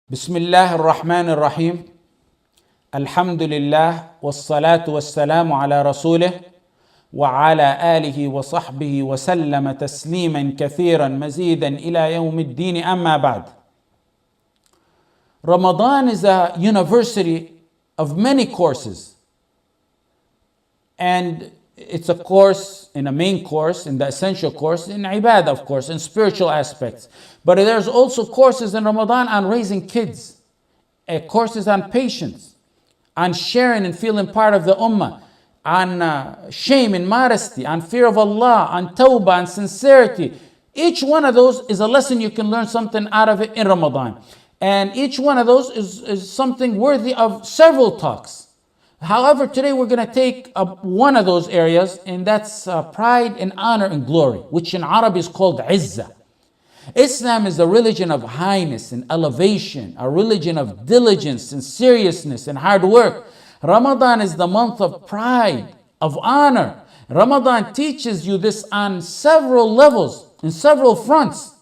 بسم الله الرحمن الرحيم. الحمد لله والصلاة والسلام على رسوله وعلى آله وصحبه وسلم تسليما كثيرا مزيدا إلى يوم الدين. أما بعد. Ramadan is a university of many courses, and it's a course, in a main course, in the essential course, in ibadah, of course, in spiritual aspects. But there's also courses in Ramadan on raising kids, courses on patience, on sharing and feeling part of the ummah, on shame and modesty, on fear of Allah, on tawbah, on sincerity. Each one of those is a lesson you can learn something out of it in Ramadan. And each one of those is something worthy of several talks. However, today we're going to take up one of those areas, and that's pride and honor and glory, which in Arabic is called Izzah. Islam is a religion of highness and elevation, a religion of diligence and seriousness and hard work. Ramadan is the month of pride, of honor. Ramadan teaches you this on several levels, in several fronts.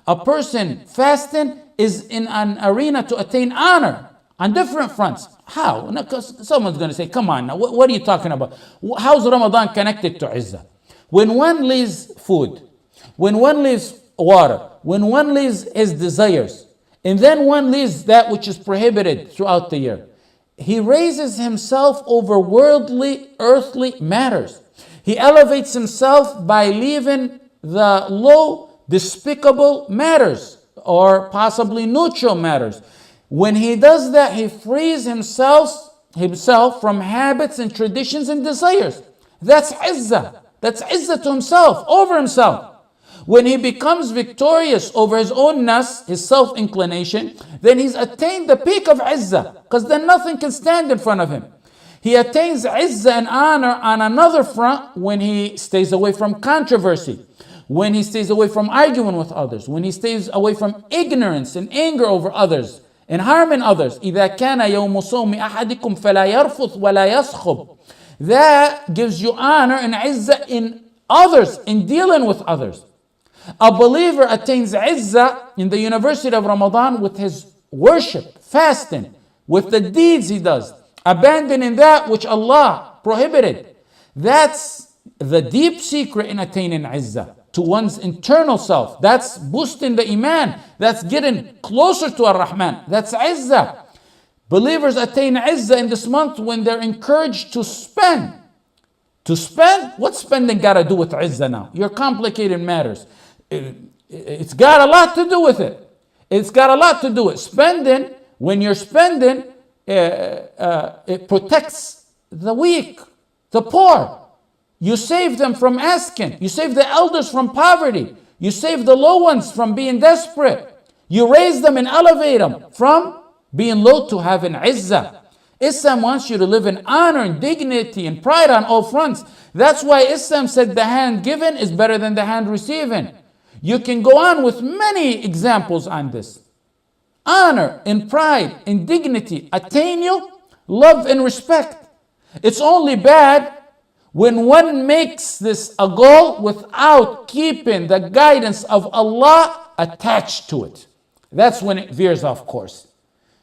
A person fasting is in an arena to attain honor on different fronts. How? Because someone's going to say, come on now, what are you talking about? How's Ramadan connected to Izzah? When one leaves food, when one leaves water, when one leaves his desires, and then one leaves that which is prohibited throughout the year, he raises himself over worldly, earthly matters. He elevates himself by leaving the low, despicable matters, or possibly neutral matters. When he does that, he frees himself from habits and traditions and desires. That's Izzah. That's Izzah to himself, over himself. When he becomes victorious over his own nafs, his self-inclination, then he's attained the peak of Izzah, because then nothing can stand in front of him. He attains Izzah and honor on another front when he stays away from controversy, when he stays away from arguing with others, when he stays away from ignorance and anger over others, and harming others. إِذَا كَانَ يَوْمُ صَوْمِ أَحَدِكُمْ فَلَا يَرْفُثْ وَلَا يَصْخُبْ. That gives you honor and izzah in others, in dealing with others. A believer attains izzah in the university of Ramadan with his worship, fasting, with the deeds he does, abandoning that which Allah prohibited. That's the deep secret in attaining izzah to one's internal self. That's boosting the iman. That's getting closer to Ar-Rahman. That's Izzah. Believers attain Izzah in this month when they're encouraged to spend. To spend? What's spending got to do with Izzah now? Your complicated matters. It's got a lot to do with it. It's got a lot to do with spending. When you're spending, it protects the weak, the poor. You save them from asking. You save the elders from poverty. You save the low ones from being desperate. You raise them and elevate them from being low to having izzah. Islam wants you to live in honor and dignity and pride on all fronts. That's why Islam said the hand given is better than the hand receiving. You can go on with many examples on this. Honor and pride and dignity attain you, love and respect. It's only bad when one makes this a goal without keeping the guidance of Allah attached to it. That's when it veers off course.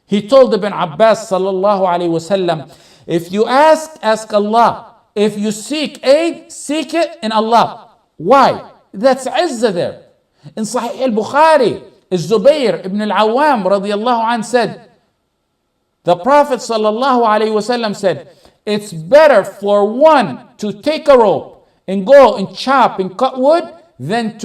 He told Ibn Abbas sallallahu alayhi wasallam, if you ask Allah. If you seek aid, seek it in Allah. Why? That's izzah there. In Sahih al-Bukhari, Zubayr ibn al-Awwam radiyallahu anh said, the Prophet sallallahu alayhi wasallam said, it's better for one to take a rope and go and chop and cut wood than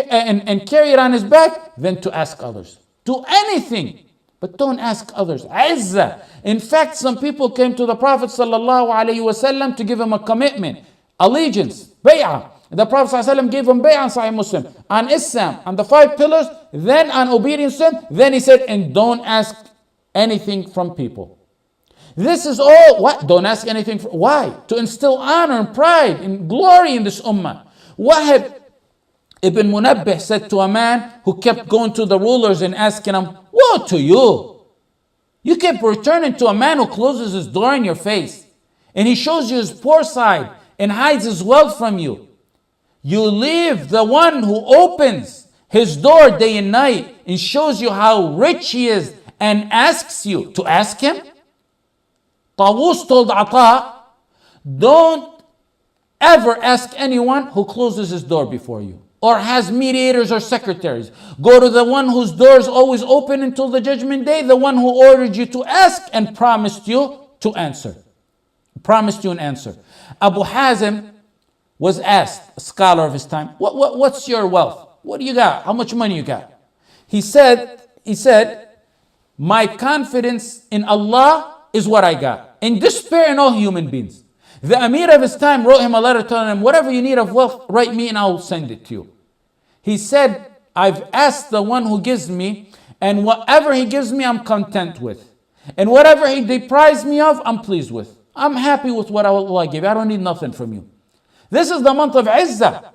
and carry it on his back than to ask others. Do anything, but don't ask others. Izzah. In fact, some people came to the Prophet sallallahu alaihi wasallam to give him a commitment, allegiance, bay'ah. The Prophet sallallahu alaihi wasallam gave him bay'ah on Sahih Muslim, on Islam, on the 5 pillars, then on obedience to him. Then he said, and don't ask anything from people. This is all, what? Don't ask anything. Why? To instill honor and pride and glory in this ummah. Wahab ibn Munabbih said to a man who kept going to the rulers and asking them, woe to you. You keep returning to a man who closes his door in your face, and he shows you his poor side and hides his wealth from you. You leave the one who opens his door day and night and shows you how rich he is and asks you to ask him? Tawus told Ata, don't ever ask anyone who closes his door before you or has mediators or secretaries. Go to the one whose door is always open until the judgment day, the one who ordered you to ask and promised you to answer. Promised you an answer. Abu Hazim was asked, a scholar of his time, what's your wealth? What do you got? How much money you got? He said, my confidence in Allah is what I got. In despair in all human beings. The Amir of his time wrote him a letter telling him, whatever you need of wealth, write me and I'll send it to you. He said, I've asked the one who gives me, and whatever he gives me, I'm content with. And whatever he deprives me of, I'm pleased with. I'm happy with what Allah gave. I don't need nothing from you. This is the month of Izzah.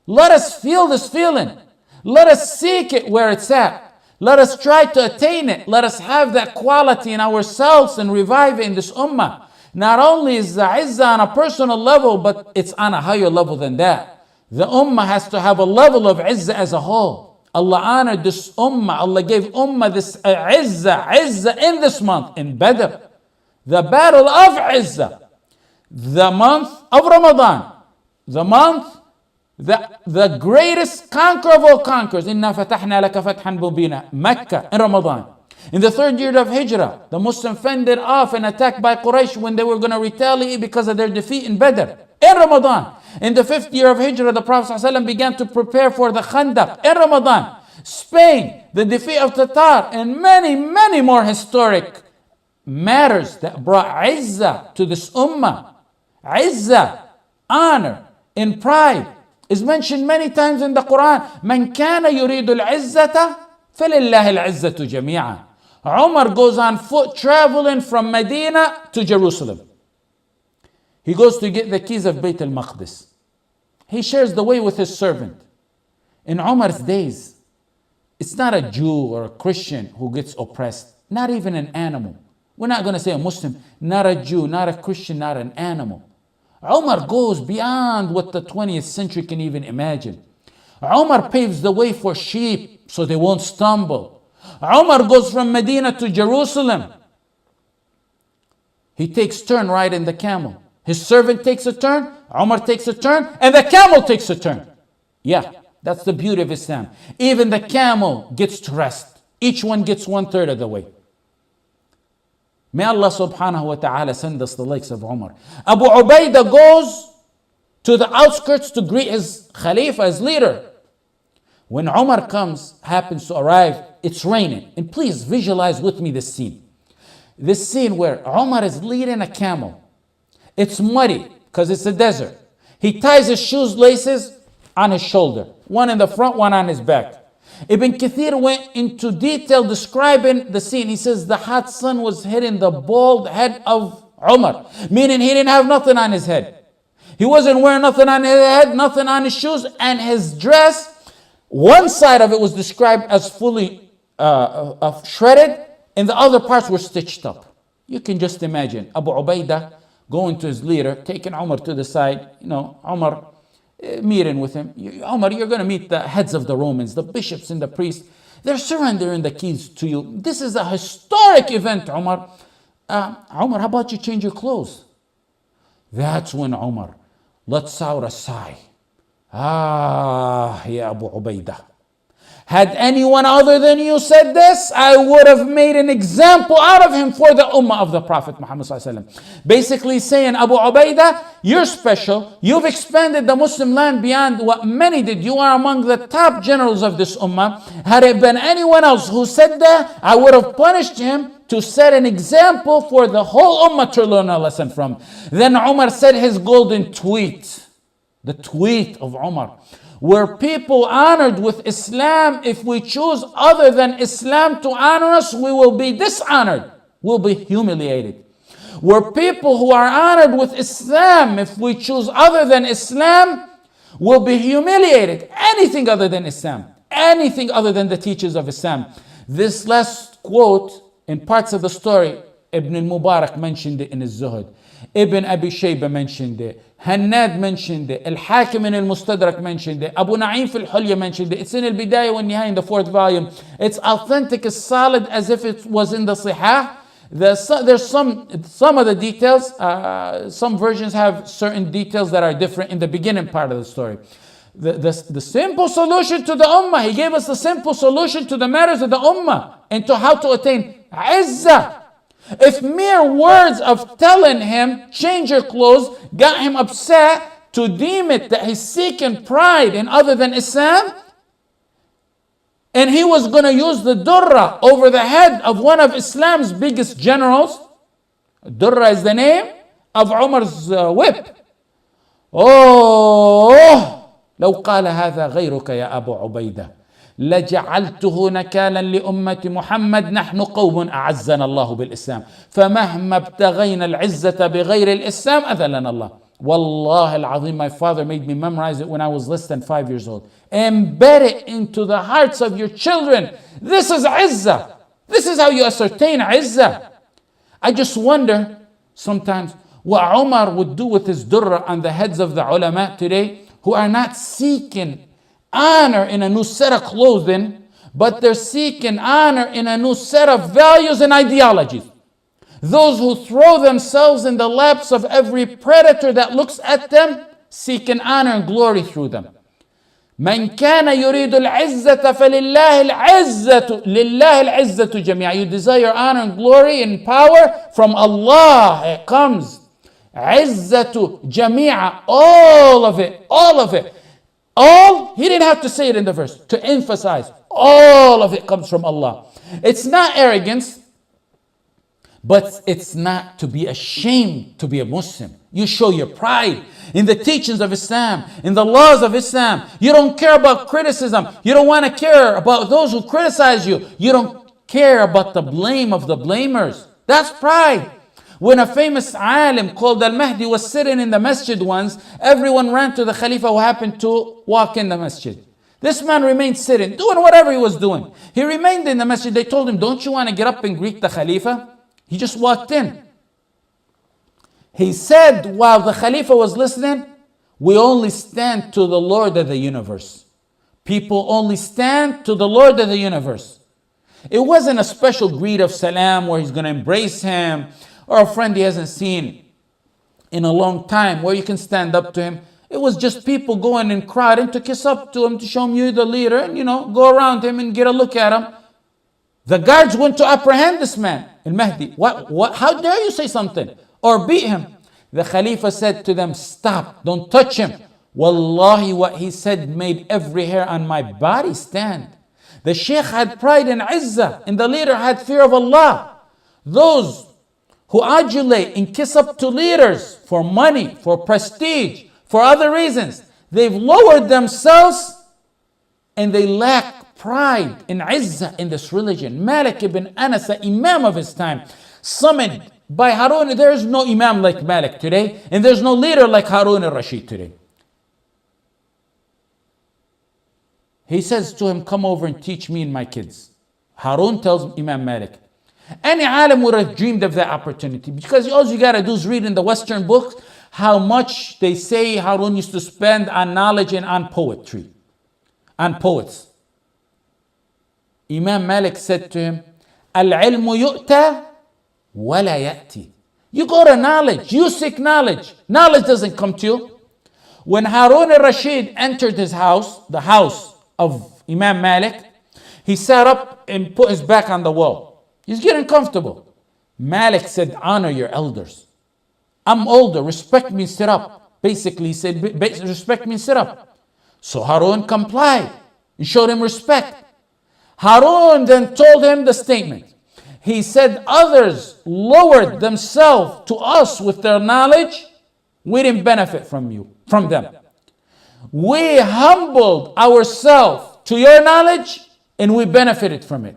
Let us feel this feeling. Let us seek it where it's at. Let us try to attain it. Let us have that quality in ourselves and revive it in this ummah. Not only is the Izzah on a personal level, but it's on a higher level than that. The ummah has to have a level of Izzah as a whole. Allah honored this ummah. Allah gave ummah this Izzah in this month, in Badr. The battle of Izzah. The month of Ramadan. The month, the greatest conqueror of all conquerors. Inna fatahna laka fathan mubina. Mecca in Ramadan. In the third year of Hijrah, the Muslims fended off an attack by Quraysh when they were going to retaliate because of their defeat in Badr. In Ramadan. In the fifth year of Hijrah, the Prophet ﷺ began to prepare for the Khandaq. In Ramadan. Spain, the defeat of Tatar, and many, many more historic matters that brought Izzah to this ummah. Izzah, honor, and pride is mentioned many times in the Quran. Man kana yuridu al-izzata falillahi al-izzatu jami'an. Umar goes on foot traveling from Medina to Jerusalem. He goes to get the keys of Bayt al-Maqdis. He shares the way with his servant. In Umar's days, it's not a Jew or a Christian who gets oppressed, not even an animal. We're not going to say a Muslim, not a Jew, not a Christian, not an animal. Umar goes beyond what the 20th century can even imagine. Umar paves the way for sheep so they won't stumble. Umar goes from Medina to Jerusalem. He takes turn riding the camel. His servant takes a turn, Umar takes a turn, and the camel takes a turn. Yeah, that's the beauty of Islam. Even the camel gets to rest. Each one gets 1/3 of the way. May Allah subhanahu wa ta'ala send us the likes of Umar. Abu Ubaidah goes to the outskirts to greet his Khalifa, his leader. When Umar happens to arrive, it's raining. And please visualize with me this scene. This scene where Umar is leading a camel. It's muddy because it's a desert. He ties his shoes laces on his shoulder. One in the front, one on his back. Ibn Kathir went into detail describing the scene. He says the hot sun was hitting the bald head of Umar, meaning he didn't have nothing on his head. He wasn't wearing nothing on his head, nothing on his shoes, and his dress, one side of it was described as fully shredded, and the other parts were stitched up. You can just imagine Abu Ubaidah going to his leader, taking Umar to the side, Umar meeting with him. Umar, you're going to meet the heads of the Romans, the bishops and the priests. They're surrendering the keys to you. This is a historic event, Umar. Umar, how about you change your clothes? That's when Umar lets out a sigh. Ya Abu Ubaidah. Had anyone other than you said this, I would have made an example out of him for the ummah of the Prophet Muhammad ﷺ. Basically saying, Abu Ubaidah, you're special. You've expanded the Muslim land beyond what many did. You are among the top generals of this ummah. Had it been anyone else who said that, I would have punished him to set an example for the whole ummah to learn a lesson from. Then Umar said his golden tweet. The tweet of Umar. Were people honored with Islam? If we choose other than Islam to honor us, we will be dishonored. We'll be humiliated. Were people who are honored with Islam? If we choose other than Islam, we'll be humiliated. Anything other than Islam. Anything other than the teachings of Islam. This last quote in parts of the story Ibn al-Mubarak mentioned it in his Zuhud. Ibn Abi Shayba mentioned it. Hannad mentioned it. Al-Hakim in al-Mustadrak mentioned it. Abu Na'im fil Hulya mentioned it. It's in al-Bidayah wa Nihaya in the 4th volume. It's authentic, as solid as if it was in the Sihah. There's some of the details. Some versions have certain details that are different in the beginning part of the story. The simple solution to the ummah, he gave us the simple solution to the matters of the ummah and to how to attain izzah. If mere words of telling him, change your clothes, got him upset to deem it that he's seeking pride in other than Islam, and he was going to use the durra over the head of one of Islam's biggest generals. Durra is the name of Umar's whip. لو قال هذا غيرك يا أبو عبيدة لجعلته نكالا لأمة محمد نحن قوم أعزنا الله بالإسلام فمهما ابتغينا العزة بغير الإسلام أذلنا الله. Wallah al-Azim, my father made me memorize it when I was less than 5 years old. Embed it into the hearts of your children. This is Izzah. This is how you ascertain Izzah. I just wonder sometimes what Umar would do with his durra on the heads of the ulama today, who are not seeking honor in a new set of clothing, but they're seeking honor in a new set of values and ideologies. Those who throw themselves in the laps of every predator that looks at them, seeking honor and glory through them. من كان يريد العزة فلله العزة لله العزة جميعا. You desire honor and glory and power from Allah. It comes. عزة جميعا. All of it. All of it. All, he didn't have to say it in the verse to emphasize. All of it comes from Allah. It's not arrogance, but it's not to be ashamed to be a Muslim. You show your pride in the teachings of Islam, in the laws of Islam. You don't care about criticism. You don't want to care about those who criticize you. You don't care about the blame of the blamers. That's pride. When a famous alim called Al-Mahdi was sitting in the masjid once, everyone ran to the Khalifa who happened to walk in the masjid. This man remained sitting, doing whatever he was doing. He remained in the masjid. They told him, don't you want to get up and greet the Khalifa? He just walked in. He said while the Khalifa was listening, we only stand to the Lord of the universe. People only stand to the Lord of the universe. It wasn't a special greet of salam where he's going to embrace him, or a friend he hasn't seen in a long time where you can stand up to him. It was just people going and crowding to kiss up to him, to show him you're the leader, and go around him and get a look at him. The guards went to apprehend this man, Al-Mahdi. What? How dare you say something? Or beat him. The Khalifa said to them, stop, don't touch him. Wallahi, what he said made every hair on my body stand. The sheikh had pride in Izzah, and the leader had fear of Allah. Those who adulate and kiss up to leaders for money, for prestige, for other reasons, they've lowered themselves and they lack pride in Izzah in this religion. Malik ibn Anas, the Imam of his time, summoned by Harun. There is no Imam like Malik today, and there's no leader like Harun al-Rashid today. He says to him, come over and teach me and my kids. Harun tells Imam Malik. Any alim would have dreamed of that opportunity, because all you got to do is read in the Western books how much they say Harun used to spend on knowledge and on poetry, on poets. Imam Malik said to him, Al-ilmu yu'ta wa la ya'ti. You go to knowledge, you seek knowledge. Knowledge doesn't come to you. When Harun al-Rashid entered his house, the house of Imam Malik, he sat up and put his back on the wall. He's getting comfortable. Malik said, honor your elders. I'm older, respect me, sit up. Basically, he said, respect me, sit up. So Harun complied and showed him respect. Harun then told him the statement. He said, others lowered themselves to us with their knowledge. We didn't benefit from them. We humbled ourselves to your knowledge and we benefited from it.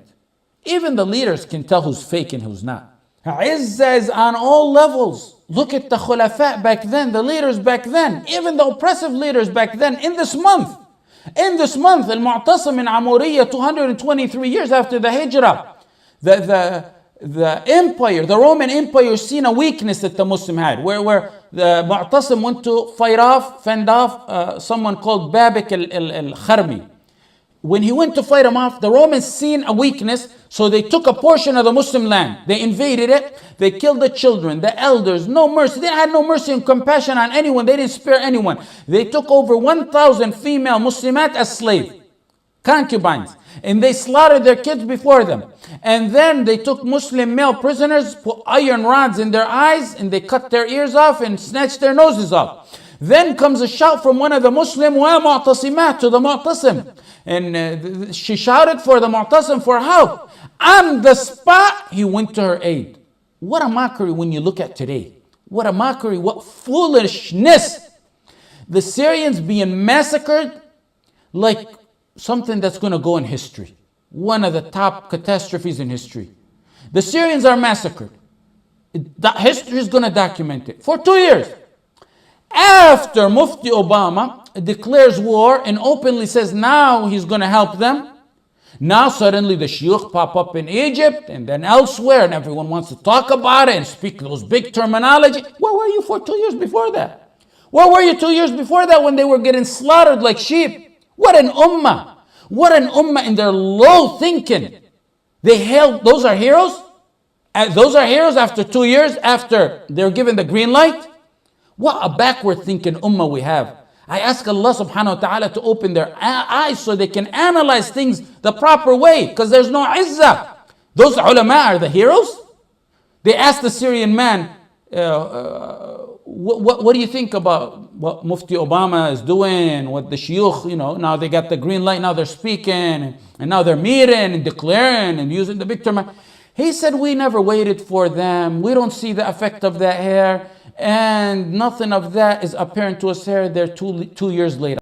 Even the leaders can tell who's fake and who's not. Izzah is on all levels. Look at the khulafa back then, the leaders back then, even the oppressive leaders back then. In this month, Al-Mu'tasim in Amuriya, 223 years after the Hijrah, the empire, the Roman Empire, seen a weakness that the Muslim had, where the Mu'tasim went to fend off someone called Babik al-Kharmi. When he went to fight him off, the Romans seen a weakness, so they took a portion of the Muslim land. They invaded it. They killed the children, the elders, no mercy. They had no mercy and compassion on anyone. They didn't spare anyone. They took over 1,000 female Muslimat as slaves, concubines, and they slaughtered their kids before them. And then they took Muslim male prisoners, put iron rods in their eyes, and they cut their ears off and snatched their noses off. Then comes a shout from one of the Muslim, wa mu'tasimat, to the Mu'tasim. And she shouted for the Mu'tasim for help. On the spot, he went to her aid. What a mockery when you look at today. What a mockery, what foolishness. The Syrians being massacred like something that's going to go in history. One of the top catastrophes in history. The Syrians are massacred. History is going to document it. For 2 years. After Mufti Obama declares war and openly says now he's going to help them, now suddenly the sheikh pop up in Egypt and then elsewhere, and everyone wants to talk about it and speak those big terminology. Where were you for 2 years before that? Where were you 2 years before that when they were getting slaughtered like sheep? What an ummah. What an ummah in their low thinking. They hailed, those are heroes? Those are heroes after 2 years, after they're given the green light? What a backward thinking ummah we have. I ask Allah subhanahu wa ta'ala to open their eyes so they can analyze things the proper way, because there's no izzah. Those ulama are the heroes. They asked the Syrian man, what do you think about what Mufti Obama is doing, what the sheikh, now they got the green light, now they're speaking, and now they're meeting and declaring and using the big term. He said, we never waited for them. We don't see the effect of that here. And nothing of that is apparent to us here. They're 2 years later.